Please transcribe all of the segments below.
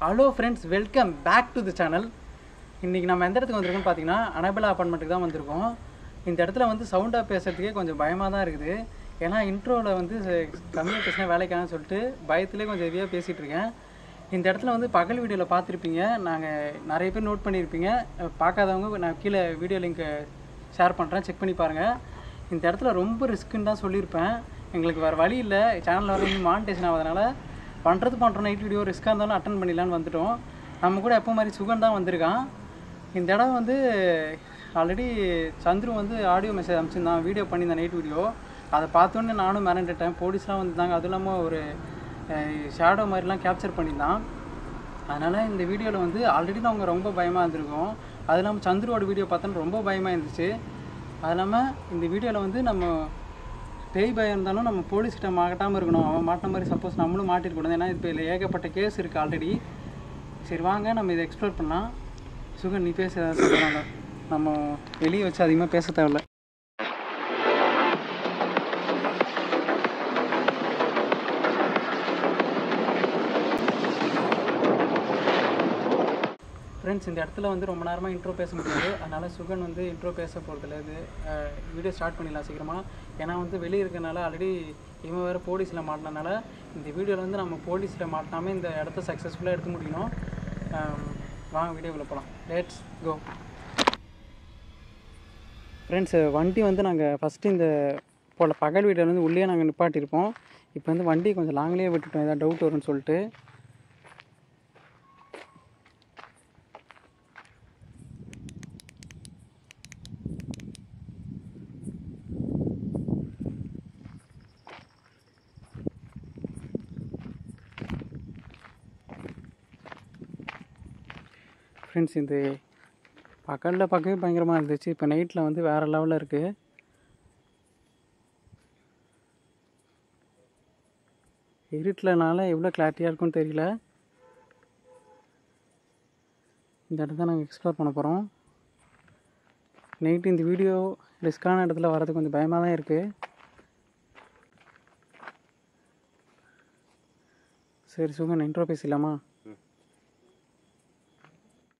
Hello friends, welcome back to the channel. இன்றைக்கி நம்ம எந்த இடத்துக்கு வந்திருக்கோம்னு பார்த்தீங்கன்னா, அனபெலா அப்பார்ட்மெண்ட்டுக்கு தான் வந்திருக்கோம். இந்த இடத்துல வந்து சவுண்டாக பேசுகிறதுக்கே கொஞ்சம் பயமாக தான் இருக்குது. ஏன்னா இன்ட்ரோவில் வந்து கம்மியாக பேசினா வேலைக்கானு சொல்லிட்டு பயத்துலேயே கொஞ்சம் ஹெவியாக பேசிகிட்டு இருக்கேன். இந்த இடத்துல வந்து பகல் வீடியோவில் பார்த்துருப்பீங்க, நாங்கள் நிறைய பேர் நோட் பண்ணியிருப்பீங்க. பார்க்காதவங்க நான் கீழே வீடியோ லிங்க்கை ஷேர் பண்ணுறேன், செக் பண்ணி பாருங்கள். இந்த இடத்துல ரொம்ப ரிஸ்க்குன்னு தான் சொல்லியிருப்பேன். எங்களுக்கு வேறு வழி இல்லை, சேனலில் வர இன்னும் மானிட்டேஷன் ஆகாதனால பண்ணுறோம். நைட் வீடியோ ரிஸ்க்காக இருந்தாலும் அட்டன் பண்ணிடலான்னு வந்துவிட்டோம். நம்ம கூட எப்போ மாதிரி சுகன் தான் வந்திருக்கான். இந்த இடம் வந்து ஆல்ரெடி சந்துரு வந்து ஆடியோ மெசேஜ் அனுப்பிச்சிருந்தான், வீடியோ பண்ணியிருந்தேன் நைட் வீடியோ. அதை பார்த்தோன்னே நானும் மிரண்டுட்டேன். போலீஸ்லாம் வந்துருந்தாங்க, அதுவும் இல்லாமல் ஒரு ஷேடோ மாதிரிலாம் கேப்சர் பண்ணியிருந்தான். அதனால் இந்த வீடியோவில் வந்து ஆல்ரெடி நாங்கள் ரொம்ப பயமாக இருந்திருக்கோம். அது இல்லாமல் சந்துருவோட வீடியோ பார்த்தோன்னு ரொம்ப பயமாக இருந்துச்சு. அது இல்லாமல் இந்த வீடியோவில் வந்து நம்ம பேய் பயம் இருந்தாலும் நம்ம போலீஸ்கிட்ட மாட்டாமல் இருக்கணும். அவன் மாட்டின மாதிரி சப்போஸ் நம்மளும் மாட்டிருக்கூடாது. ஏன்னா இப்போ இதில் ஏகப்பட்ட கேஸ் இருக்குது ஆல்ரெடி. சரி வாங்க நம்ம இதை எக்ஸ்ப்ளோர் பண்ணலாம். சுகன், நீ பேச சொல்கிறாங்க, நம்ம வெளியே வச்சு அதிகமாக பேச தேவையில்ல. ஃப்ரெண்ட்ஸ், இந்த இடத்துல வந்து ரொம்ப நேரமாக இன்ட்ரோ பேச முடியாது. அதனால் சுகன் வந்து இன்ட்ரோ பேச போகிறதில்ல. இது வீடியோ ஸ்டார்ட் பண்ணிடலாம் சீக்கிரமாக. ஏன்னா வந்து வெளியே இருக்கிறனால ஆல்ரெடி இவன் வேறு போலீஸில் மாட்டினனால இந்த வீடியோவில் வந்து நம்ம போலீஸில் மாட்டாமல் இந்த இடத்த சக்ஸஸ்ஃபுல்லாக எடுத்து முடிக்கணும். வாங்க வீடியோக்குள்ளே போகலாம். Let's go. ஃப்ரெண்ட்ஸ், வண்டி வந்து நாங்கள் ஃபஸ்ட்டு இந்த போல் பகல் வீட்டில் வந்து உள்ளே நாங்கள் நிப்பாட்டியிருப்போம். இப்போ வந்து வண்டி கொஞ்சம் லாங்லேயே விட்டுட்டோம், ஏதாவது டவுட் வரும்னு சொல்லிட்டு. ஃப்ரெண்ட்ஸ், இந்த பகலில் பார்க்கவே பயங்கரமாக இருந்துச்சு. இப்போ நைட்டில் வந்து வேறு லெவலில் இருக்குது. இருட்டிலனால எவ்வளோ கிளாரிட்டியாக இருக்குன்னு தெரியல. இந்த இடத்த நாங்கள் எக்ஸ்ப்ளோர் பண்ண போகிறோம். நைட்டு இந்த வீடியோ ரிஸ்க்கான இடத்துல வர்றது கொஞ்சம் பயமாக தான் இருக்குது. சரி சுகன், இன்ட்ரோ பேசிடலாமா?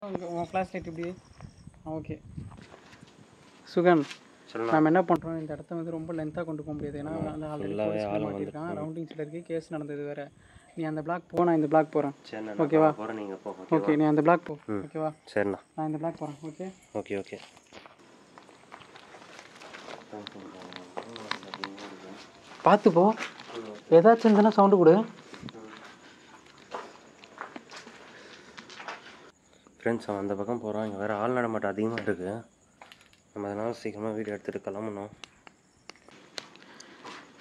உன் ஃப்ளாஷ் லைட் இப்படி ஓகே. சுகன், நம்ம என்ன பண்ணுறோம், இந்த இடத்த வந்து ரொம்ப லென்த்தாக கொண்டு போக முடியாது. ஏன்னா அந்த ஆல்ரெடி மாட்டிருக்கான், ரவுண்டிங்ஸில் இருக்குது, கேஸ் நடந்தது வேறு. நீ அந்த பிளாக் போ, நான் இந்த பிளாக் போகிறேன். ஓகேவா? ஓகே, நீ அந்த பிளாக் போ. ஓகேவா? சரிண்ணா, நான் இந்த பிளாக் போகிறேன். Okay okay okay. பார்த்து போ, ஏதாச்சும் இருந்ததுன்னா சவுண்டு கொடு. ஃப்ரெண்ட்ஸ், அவன் அந்த பக்கம் போகிறான். இங்கே வேறு ஆள் நடமாட்டம் அதிகமாக இருக்குது. நம்ம அதனால் சீக்கிரமாக வீடியோ எடுத்துகிட்டு கிளம்பணும்.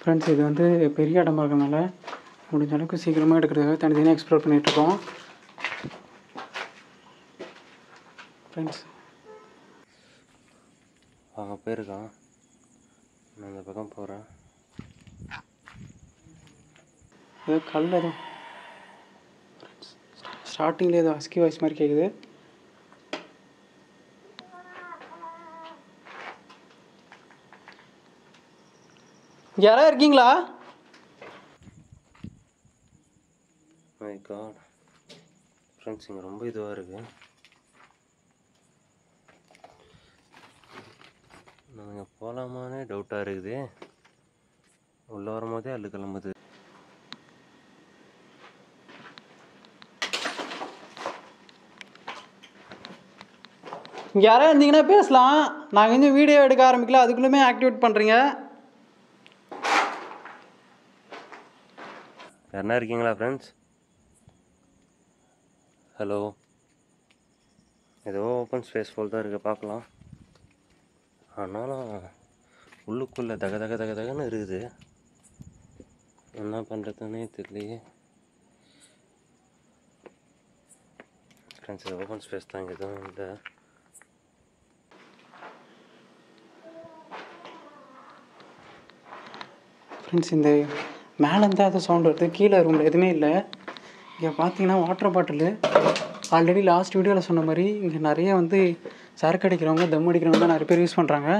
ஃப்ரெண்ட்ஸ், இது வந்து பெரிய இடமா இருக்கனால முடிஞ்ச அளவுக்கு சீக்கிரமாக எடுக்கிறதுக்காக தனித்தனியாக எக்ஸ்ப்ளோர் பண்ணிகிட்ருக்கோம். ஃப்ரெண்ட்ஸ், அவங்க போயிருக்கான், நான் அந்த பக்கம் போகிறேன். ஏதோ கல் எதுவும் ஸ்டார்டிங்கில் ஏதோ ஹஸ்கி வாய்ஸ் மாதிரி கேட்குது. யாராவது இருக்கீங்களா? மை காட் ஃப்ரெண்ட்ஸ், இங்கே ரொம்ப இதுவாக இருக்குது. நாங்கள் போகலாமானே டவுட்டாக இருக்குது. உள்ளே வரும்போதே அள்ளு கிளம்புது. இங்கே யாராவது இருந்தீங்கன்னா பேசலாம். நாங்கள் இன்னும் வீடியோ எடுக்க ஆரம்பிக்கல, அதுக்குள்ளேயுமே ஆக்டிவேட் பண்ணுறீங்க. யாருன்னா இருக்கீங்களா ஃப்ரெண்ட்ஸ்? ஹலோ. ஏதோ ஓப்பன் ஸ்பேஸ் போல் தான் இருக்குது, பார்க்கலாம். ஆனாலும் உள்ளுக்குள்ளே தக தக தக தகன்னு இருக்குது. என்ன பண்ணுறதுன்னே தெரியலையே ஃப்ரெண்ட்ஸ். இது ஓப்பன் ஸ்பேஸ் தான், இங்கே எதுவும் இல்லை. ஃப்ரெண்ட்ஸ், இந்த மேலேருந்து அது சவுண்ட் வருது, கீழே ரூமில் எதுவுமே இல்லை. இங்கே பார்த்தீங்கன்னா வாட்டர் பாட்டிலு. ஆல்ரெடி லாஸ்ட் வீடியோவில் சொன்ன மாதிரி இங்கே நிறைய வந்து சரக்கு அடிக்கிறவங்க, தம் அடிக்கிறவங்க தான் நிறைய பேர் யூஸ் பண்ணுறாங்க.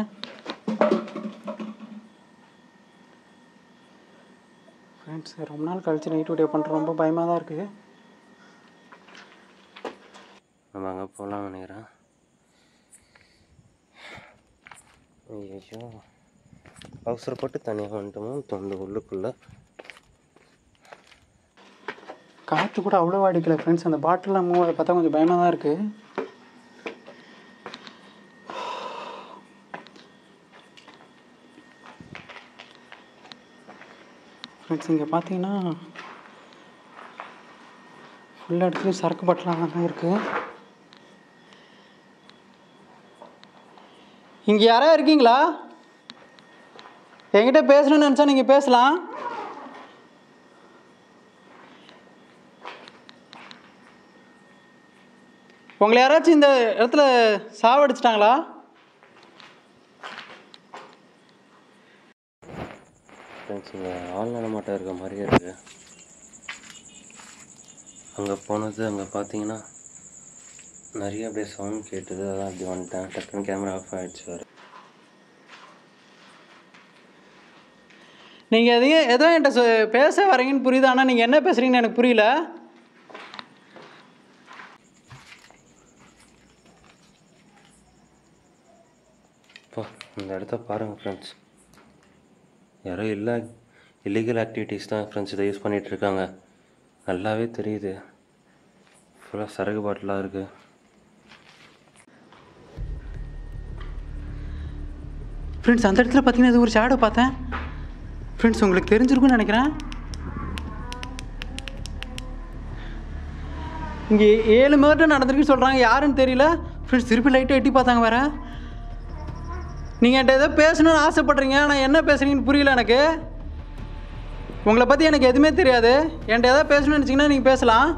ஃப்ரெண்ட்ஸ், ரொம்ப நாள் கழிச்சு நைட் வீடியோ பண்ணுறோம், ரொம்ப பயமாக தான் இருக்குது. நம்ம அங்கே போகலாம்னு நினைக்கிறேன். ஐயோ, அவசரப்பட்டு தனியாக வந்துட்டோமோ தொண்டு உள்ளுக்குள்ளே. காற்று கூட அவ்வளோ அடிக்கலை ஃப்ரெண்ட்ஸ். அந்த பாட்டிலாம் மூவ் பார்த்தா கொஞ்சம் பயமாக தான் இருக்குது. ஃப்ரெண்ட்ஸ் இங்கே பார்த்தீங்கன்னா ஃபுல்லாக இடத்துலையும் சரக்கு பாட்டிலாம் தான் இருக்குது. இங்கே யாரா இருக்கீங்களா? என்கிட்ட பேசணும்னு நினச்சா நீங்கள் பேசலாம். உங்களை யாராச்சும் இந்த இடத்துல சாவடிச்சிட்டாங்களா? ஃப்ரெண்ட்ஸ் இங்கே ஆள் நடமாட்டம் இருக்க மாதிரியே இருக்குது. அங்கே போனது அங்கே பார்த்தீங்கன்னா நிறைய அப்படியே சவுண்ட் கேட்டுது. அதான் அப்படி வந்துட்டேன். டக்குன்னு கேமரா ஆஃப் ஆகிடுச்சு. வேறு நீங்கள் எதையும் எதோ என்கிட்ட பேச வரீங்கன்னு புரியுது. ஆனால் நீங்கள் என்ன பேசுகிறீங்கன்னு எனக்கு புரியல. இப்போ இந்த இடத்த பாருங்கள் ஃப்ரெண்ட்ஸ். யாரோ இல்லீகல் ஆக்டிவிட்டீஸ் தான் ஃப்ரெண்ட்ஸ் இதை யூஸ் பண்ணிகிட்ருக்காங்க. நல்லாவே தெரியுது. ஃபுல்லாக சரக்கு பாட்டிலாக இருக்குது. ஃப்ரெண்ட்ஸ் அந்த இடத்துல பார்த்தீங்கன்னா இது ஒரு ஷேடோ பார்த்தேன். ஃப்ரெண்ட்ஸ் உங்களுக்கு தெரிஞ்சிருக்குன்னு நினைக்கிறேன். இங்கே 7 மர்டர் நடந்திருக்குன்னு சொல்கிறாங்க. யாருன்னு தெரியல. ஃப்ரெண்ட்ஸ் திருப்பி லைட்டாக எட்டி பார்த்தாங்க வேறு. நீங்கள் என்கிட்ட எதோ பேசணும்னு ஆசைப்பட்றீங்க. ஆனால் என்ன பேசுகிறீங்கன்னு புரியல எனக்கு. உங்களை பற்றி எனக்கு எதுவுமே தெரியாது. என்கிட்ட எதாவது பேசணும்னு நினச்சிங்கன்னா நீங்கள் பேசலாம்.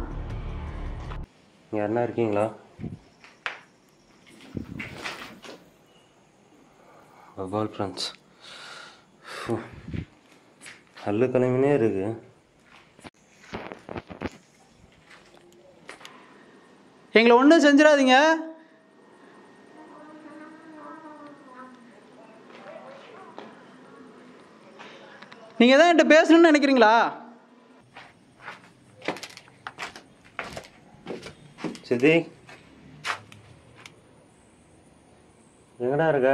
இங்கே என்ன இருக்கீங்களா? வவ்வால் ஃப்ரெண்ட்ஸ். கல்லு கிளம்பினே இருக்கு. எங்களை ஒன்றும் செஞ்சிடாதீங்க. நீங்கள் எதாவது என்கிட்ட பேசணும்னு நினைக்கிறீங்களா? சித்தி எங்கடா இருக்க?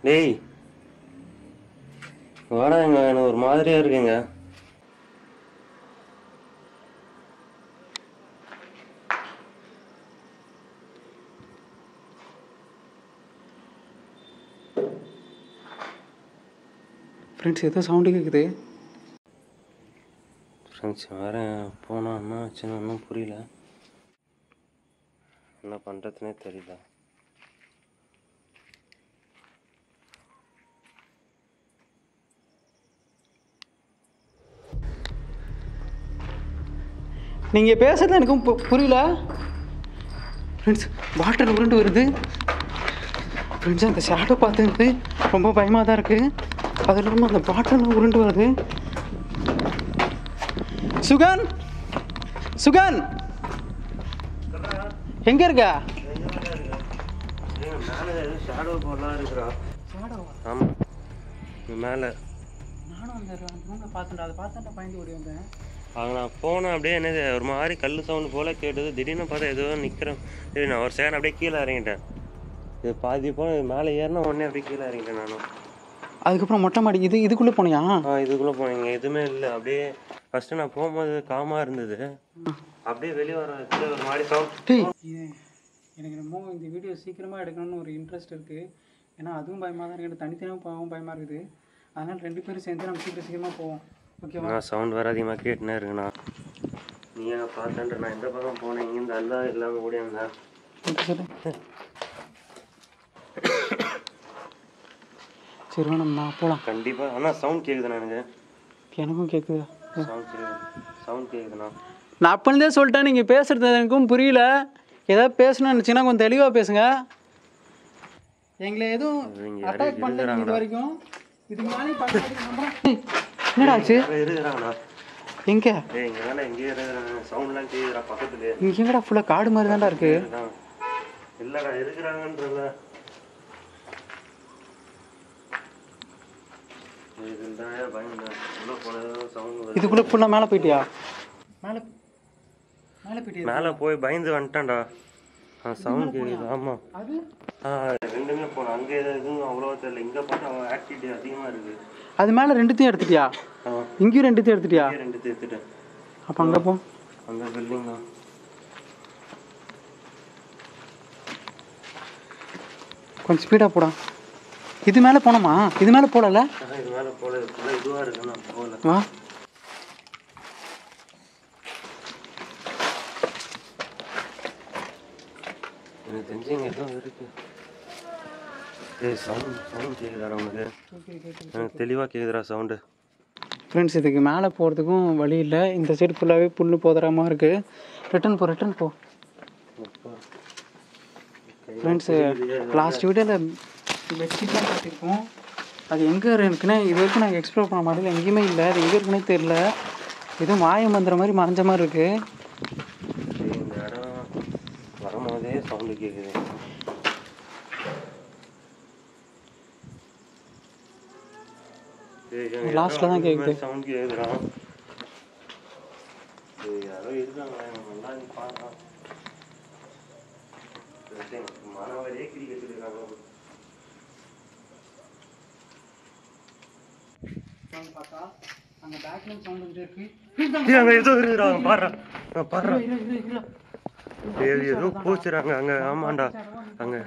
டேய் வாடா. இங்க எனக்கு ஒரு மாதிரியா இருக்குங்க. ஃப்ரெண்ட்ஸ் ஏதோ சவுண்டு கேட்குது. ஃப்ரெண்ட்ஸ் வேறு போனால் என்ன ஆச்சுன்னு ஒன்றும் புரியல. என்ன பண்ணுறதுனே தெரியல. நீங்கள் பேசுறது எனக்கும் புரியல. ஃப்ரெண்ட்ஸ் பாட்டில் உருண்டு வருது. ஃப்ரெண்ட்ஸ் அந்த ஷேடோ பார்த்துட்டு ரொம்ப பயமாக தான் இருக்குது. அது இல்லாமல் அந்த பாட்டில் உருண்டு வருது. சுகன், சுகன் எங்கே இருக்க? ஆமாம் மேலே நானும் அந்த ரூமில் பார்த்துட்டேன். அதை பார்த்துட்டு பயந்து ஓடி வந்தேன். அங்கே நான் போனேன். அப்படியே என்னது ஒரு மாதிரி கல் சவுண்டு போல் கேட்டது. திடீர்னு பார்த்தா ஏதோ நிற்கிறேன். சரி நான் ஒரு செகண்ட் அப்படியே கீழே இறங்கிட்டேன். இது பாதி போனேன். மேலே ஏறினா உடனே அப்படியே கீழே இறங்கிட்டேன் நானும். அதுக்கப்புறம் மொட்டை மாடி இதுக்குள்ளே போனியா? இதுக்குள்ளே போனீங்க. எதுவுமே இல்லை. அப்படியே ஃபஸ்ட்டு நான் போகும்போது காமாக இருந்தது. அப்படியே வெளியே வர ஒரு மாதிரி சவுண்ட். எனக்கு என்னமோ இந்த வீடியோ சீக்கிரமாக எடுக்கணும்னு ஒரு இன்ட்ரெஸ்ட் இருக்குது. ஏன்னா அதுவும் பயமாக தான் இருக்குது. தனித்தனியாக போகவும் பயமாக இருக்குது. அதனால் 2 பேரும் சேர்ந்து நம்ம சீக்கிரமாக போவோம். ஓகேவா? சவுண்ட் வேறு அதிகமாக கேட்டுனே இருக்குண்ணா. நீ ஏன் பார்த்தேன்ற நான் எந்த பக்கம் போனேன். இங்கேருந்து அல்லா இல்லாமல் ஓடியாந்தேன். சரி வேணாம்ண்ணா போகலாம். கண்டிப்பாக. ஆனால் சவுண்ட் கேட்குதுண்ணா எனக்கு. எனக்கும் கேட்குது. சவுண்ட் கேட்குதுண்ணா. நான் அப்போதே சொல்லிட்டேன். நீங்கள் பேசுகிறது எனக்கும் புரியல. ஏதாவது பேசணும்னு நினச்சிங்கன்னா கொஞ்சம் தெளிவாக பேசுங்க. எங்களை எதுவும் அட்டாக் பண்ணல இது வரைக்கும். இதுக்கு மேலே என்னடா ஆச்சு? இருக்கிறாங்கண்ணா. எங்கே? இங்கே தானே எங்கேயே இருக்கிறாங்க. சவுண்ட்லாம் கேட்குறா பக்கத்துலேயே. இங்கே எங்கடா ஃபுல்லாக காடு மாதிரி தான்டா இருக்குது. இல்லைடா இருக்கிறாங்கன்றத. இதுக்குள்ளே ஃபுல்லாக மேலே போயிட்டியா? மேலே மேலே போயிட்டு மேலே போய் பயந்து வந்துட்டான்டா. சவுண்ட் கேட்குது. ஆமாம், அது ரெண்டுமே போனோம். அங்கே எதுவும் அவ்வளோவா தெரியல. இங்கே பார்த்தா ஆக்டிவிட்டி அதிகமாக இருக்குது. அது மேலே ரெண்டுத்தையும் எடுத்துட்டியா? இங்கேயும் ரெண்டுத்தையும் எடுத்துட்டியா? ரெண்டுத்தையும் எடுத்துட்டேன். அப்போ அங்கே போ. அங்கே பில்டிங் தான். கொஞ்சம் ஸ்பீடாக போடா. இது மேலே போனோமா? இது மேலே போடல. இது மேலே போல இதுவாக இருக்குண்ணா. போகல. வா. எனக்கு தெரிஞ்சு இங்கே எதுவும் இருக்கு. சவுண்ட் கேட்குதாடா உனக்கு? எனக்கு தெளிவாக கேட்குதுடா சவுண்டு. ஃப்ரெண்ட்ஸ், இதுக்கு மேலே போகிறதுக்கும் வழி இல்லை. இந்த சைடு ஃபுல்லாகவே புல் போதுறாமல் இருக்குது. ரிட்டன் போ. ஃப்ரெண்ட்ஸு, லாஸ்ட் வீடியோவில் பெட்ஷீட்லாம் கட்டியிருக்கோம். அது எங்கே இருக்குன்னா இது வரைக்கும் நாங்கள் எக்ஸ்ப்ளோர் பண்ண மாதிரி எங்கேயுமே இல்லை. அது எங்கே இருக்குன்னே தெரில. எதுவும் மாய மந்திர மாதிரி மறைஞ்ச மாதிரி இருக்குது. இந்த இடம் வரும்போதே சவுண்டு கேட்குது. லாஸ்ட்டில் தான் கேட்குது. சவுண்ட் கேட்குதுடா. யாரோ இருக்காங்க. நல்லா நீ பாருங்க. மாணவரே கிரி கட்டிருக்காங்க. பார்த்தா அங்கே பேக்லைன் சவுண்ட் வந்துட்டே இருக்கு. அங்கே ஏதோ இருக்குடா. பாரு. ஏதோ பூச்சுறாங்க அங்கே. ஆமாண்டா அங்கே.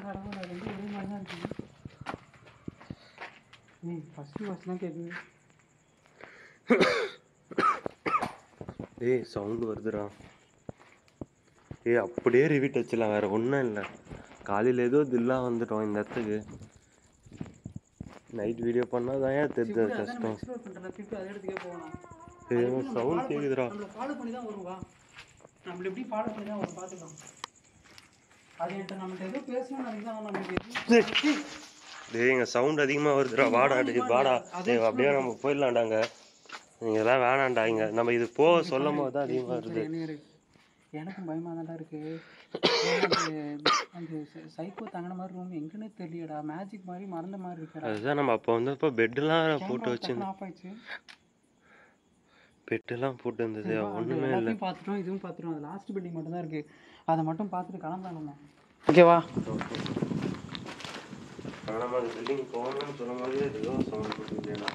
சவுண்ட் வருதுடா. அப்படியே ரிவீட் வச்சிடலாம். வேற ஒன்றும் இல்லை. காலையில் ஏதோ தில்லா வந்துட்டோம் இந்த இடத்துக்கு. நைட் வீடியோ பண்ணால் தான் ஏன் தெரிஞ்சது கஷ்டம். சவுண்ட் கேட்குதுடா. ஃபாலோ பண்ணி தான் வருவா. நம்மள எப்படி ஃபாலோ பண்ணி தான் வரும் பார்த்துக்கலாம். அது என்கிட்ட நம்மகிட்ட ஏதோ பேசணும்னு நினைக்கலாம். நம்மளுக்கு எங்க சவுண்ட் அதிகமாக வருதுடா. வாடா வாடா. அப்படியே நம்ம போயிடலாண்டாங்க. நீங்கள் எல்லாம் வேணாண்டா. இங்கே நம்ம இது போக சொல்லும் போது தான் அதிகமாக வருது. எனக்கும் பயமாக தான்டா இருக்குது. அந்த சைக்கோ தங்கின மாதிரி ரூம் எங்கன்னே தெரியலடா. மேஜிக் மாதிரி மறந்த மாதிரி இருக்கடா. அதுதான் நம்ம அப்போ வந்தப்போ பெட்டெல்லாம் போட்டு வச்சு ஆஃப் ஆயிடுச்சு. பெட்டெல்லாம் போட்டு இருந்தது. ஒன்றுமே இல்லை. பார்த்துட்டோம். இதுவும் பார்த்துட்டோம். அது லாஸ்ட் பில்டிங் மட்டும் தான் இருக்குது. அதை மட்டும் பார்த்துட்டு கிளம்புறாங்க. ஓகேவா? நம்ம அந்த பில்டிங் போகணும்னு சொல்லும் போது ஏதோ சவுண்ட் போட்டுருந்தேடா.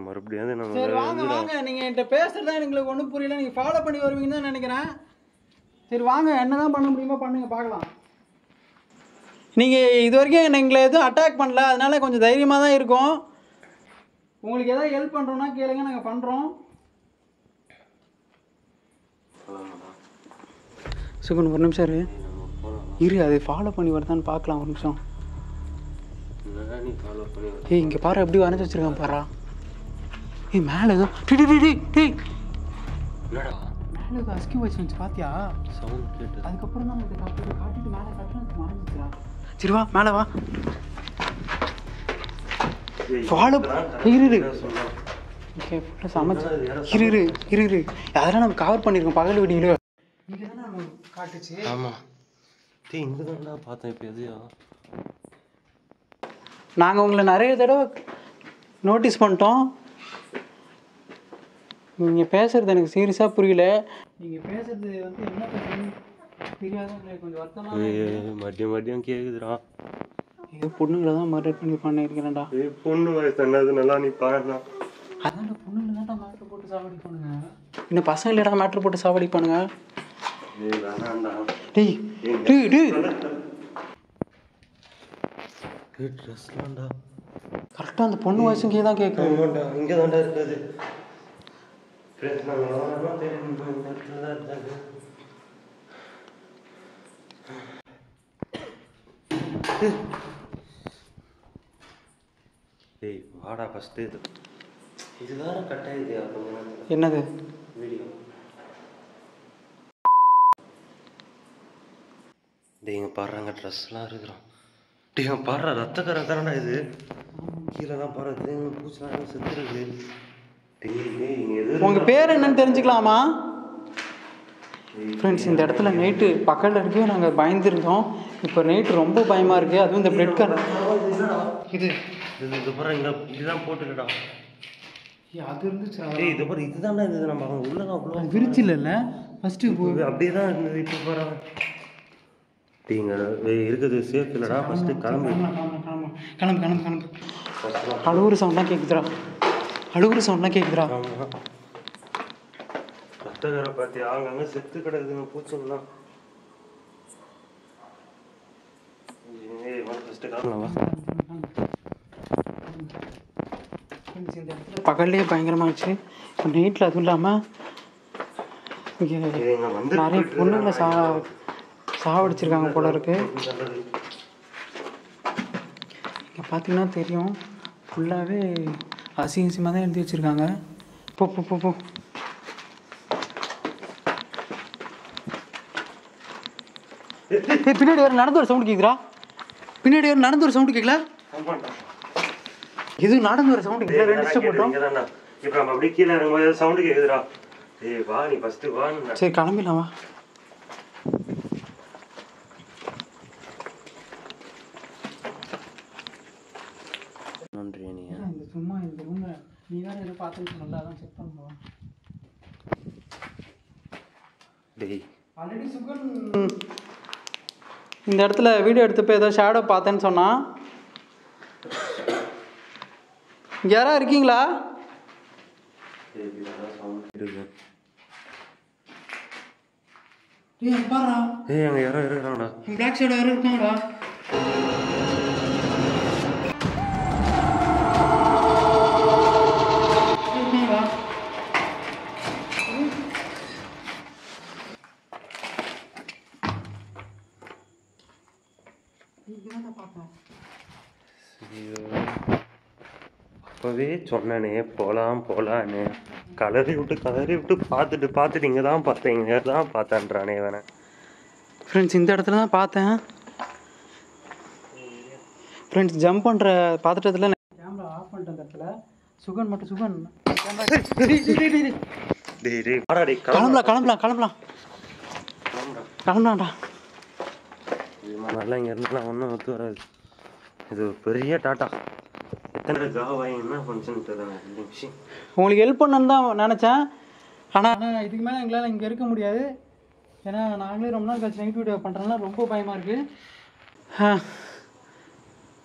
மறுபடியும் நம்ம வாங்க. நீங்கள் என்கிட்ட பேசுறது தான் எங்களுக்கு ஒன்றும் புரியல. நீங்கள் ஃபாலோ பண்ணி வருவீங்கன்னு தான் நினைக்கிறேன். சரி வாங்க, என்ன தான் பண்ண முடியுமோ பண்ணுங்க, பார்க்கலாம். நீங்கள் இது வரைக்கும் எங்களை எதுவும் அட்டாக் பண்ணல, அதனால கொஞ்சம் தைரியமாக தான் இருக்கும். உங்களுக்கு எதாவது ஹெல்ப் பண்ணுறோன்னா கேளுங்க, நாங்கள் பண்ணுறோம். சுகுன் ஒரு நிமிஷம் இரு. அது ஃபாலோ பண்ணி வருதான்னு பார்க்கலாம். ஒரு நிமிஷம். இங்கே பாரு எப்படி வரைஞ்சி வச்சிருக்கான் பாரா. மேலே ஏதோ மேலே ஏதோ அஸ்கி வாய்ஸ் வந்துச்சு பார்த்தியா? சவுண்ட் கேட்டு அதுக்கப்புறம் தான் இதை காட்டிட்டு மேலே கட்டுறது மறைஞ்சிச்சா. சரி வா, மேலே வா. ஃபாலோ இரு. ஓகே, ஃபுல்லாக சமைச்சு இரு. அதெல்லாம் நம்ம கவர் பண்ணியிருக்கோம் பகல் வீடியோல. இங்கே தானே நம்ம காட்டுச்சு. ஆமாம். இங்கே தான் பார்த்தேன். இப்போ எதையோ நாங்கள் உங்களை நிறைய தடவை நோட்டீஸ் பண்ணிட்டோம். நீங்கள் பேசுகிறது எனக்கு சீரியஸாக புரியல. நீங்கள் பேசுகிறது வந்து என்ன பேசுறீங்கன்னு தெரியாத கொஞ்சம் வருத்தமாக மதியம் கேட்குதுடா. இது பொண்ணுங்களை தான் மர்டர் பண்ணியிருக்கிறேன்டா. பொண்ணு வயசு என்னது நல்லா நீ பாருடா. அதான் பொண்ணுங்களை தான்டா மேட்ரு போட்டு சாவடிப்பானுங்க. இன்னும் பசங்க இல்லைடா மேட்ரு போட்டு சாவடிப்பானுங்க. கரெக்டாக அந்த பொண்ணு வாய்ஸ் இங்கே தான் கேட்கும். இங்கே தான்டா இருக்காது. வாடா ஃபஸ்ட்டு இதுதான் கட் ஆகிடுது. என்னது வீடியோ? இங்கே பாடுறாங்க. ட்ரெஸ்லாம் இருக்கிறோம். இங்கே பாடுற ரத்தக்கரை தானடா இது. கீழெல்லாம் பாடுறது பூச்செல்லாம் செத்துருக்கு. உங்கள் பேர் என்னன்னு தெரிஞ்சுக்கலாமா? ஃப்ரெண்ட்ஸ், இந்த இடத்துல நைட்டு பக்கத்தில் இருக்கே நாங்கள் பயந்துருந்தோம். இப்போ நைட்டு ரொம்ப பயமாக இருக்குது. அதுவும் இந்த பிரெட் கார் இது பாரு. இங்கே இதுதான் போட்டுக்கடா. அது இருந்துச்சு. இது பாரு. இதுதான்டா இது. நம்ம உள்ளதான் அவ்வளோ விரிச்சு இல்லைல்ல. ஃபஸ்ட்டு அப்படியே தான் இருந்தது. இப்போ போகிறாங்க இருக்குது சேஃப் இல்லைடா. ஃபஸ்ட்டு கிளம்பு. கிளம்பு கிளம்பு கிளம்பு. அழுகுற சவுண்ட்லாம் கேட்குதுடா. அழுகுற சவுண்ட்லாம் கேட்குதுடா. ஆமாம். ரத்தகரை பார்த்தி அங்கங்கே செத்து கிடக்குதுங்க பூச்சிங்கலாம். ஃபஸ்ட்டு கிளம்பலாமா? பகல்லே பயங்கரமாகிடுச்சு. இப்போ நைட்டில் அதுவும் இல்லாமல் இங்கே நிறைய பொண்ணுங்களை சாவடிச்சிருக்காங்க போல இருக்கு. இங்கே பார்த்தீங்கன்னா தெரியும், ஃபுல்லாகவே அசிங்கமாக தான் எழுதி வச்சுருக்காங்க. போ போ போ போ. பின்னாடி வேறு நடந்து ஒரு சவுண்டு கேட்குறா. பின்னாடி வேறு நடந்து ஒரு சவுண்டு கேட்கல. இது நடந்து வர சவுண்டு கேட்கல. 2 ஸ்டெப் போட்டோம். இப்போ நம்ம அப்படியே கீழே இறங்கும்போது சவுண்டு கேட்குதுடா. வா நீ ஃபஸ்ட்டு வா. சரி கிளம்பிடலாம் வா. நன்றி. நீ இந்த சும்மா இந்த ரூம்ல நீ வேற எதை பார்த்துட்டு நல்லா தான் செக் பண்ணுவோம். டேய் ஆல்ரெடி சுகன் இந்த இடத்துல வீடியோ எடுத்தப்போ ஏதோ ஷேடோ பார்த்தேன்னு சொன்னான். யாரா இருக்கீங்களா? அங்கே யாரோ இருக்கிறாங்கடா. பிளாக் ஷேடோ யாரும் இருக்காங்கடா. அப்போவே சொன்னனே போகலாம் போகலான்னு. கலரி விட்டு பார்த்துட்டு இங்கே தான் பார்த்தேன், இங்கே தான் பார்த்தேன்றானே வேணே. ஃப்ரெண்ட்ஸ் இந்த இடத்துல தான் பார்த்தேன். ஃப்ரெண்ட்ஸ் ஜம்ப் பண்ணுற பார்த்துட்டதுல கேமரா ஆஃப் பண்ணிட்டு அந்த இடத்துல சுகன் மட்டும் சுகன் கிளம்பலாம்டா. இது மாதிரிலாம் இங்கே இருந்துலாம் ஒன்றும் ஒத்து வராது. இது பெரிய டாட்டா. எத்தனை காவாய் என்ன ஃபங்க்ஷன் தெரியல. உங்களுக்கு ஹெல்ப் பண்ணணுன்னு தான் நினச்சேன். ஆனால் இதுக்கு மேலே எங்களால் இங்கே இருக்க முடியாது. ஏன்னா நாங்களே ரொம்ப நாள் கழிச்சு நைட் வீடியோ பண்ணுறதுனால ரொம்ப பயமாக இருக்குது.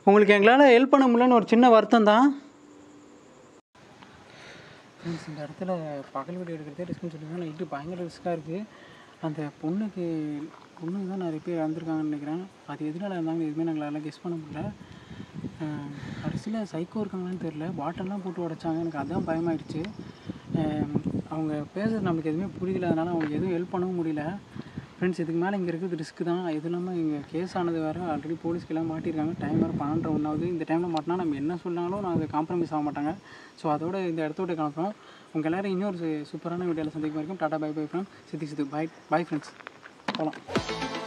உங்களுக்கு எங்களால் ஹெல்ப் பண்ண முடியலன்னு ஒரு சின்ன வருத்தம் தான். ஃப்ரெண்ட்ஸ் இந்த இடத்துல பகல் வீடியோ எடுக்கிறதே ரிஸ்க்குன்னு சொல்லுவாங்க. நைட்டு பயங்கர ரிஸ்க்காக இருக்குது. அந்த பொண்ணுக்கு தான் நிறைய பேர் இறந்துருக்காங்கன்னு நினைக்கிறேன். அது எதனால இருந்தாங்க எதுவுமே நாங்களால் கெஸ் பண்ண முடியல. கடைசியில் சைக்கோ இருக்காங்கன்னு தெரில. பாட்டெல்லாம் போட்டு உடைச்சாங்க. எனக்கு அதுதான் பயமாயிடுச்சு. அவங்க பேசுகிறது நம்மளுக்கு எதுவுமே புரியல. அதனால் அவங்களுக்கு எதுவும் ஹெல்ப் பண்ணவும் முடியல. ஃப்ரெண்ட்ஸ் இதுக்கு மேலே இங்கே இருக்கிறது ரிஸ்க்கு தான். எதுவும் இல்லாமல் இங்கே கேஸ் ஆனது வேறு. ஆல்ரெடி போலீஸ்க்கெல்லாம் மாட்டியிருக்காங்க. டைம் வேறு 12:01. இந்த டைமில் மாட்டினா நம்ம என்ன சொன்னாலும் நான் அதை காம்ப்ரமைஸ் ஆக மாட்டாங்க. ஸோ அதோட இந்த இடத்த விட்டு கிளம்புறோம். உங்கள் எல்லோரும் இன்னொரு சூப்பரான வீடியோவில் சந்திக்கும் வரைக்கும் டாடா பை பை ஃப்ரெண்ட் சித்தி பாய் ஃப்ரெண்ட்ஸ் போகலாம்.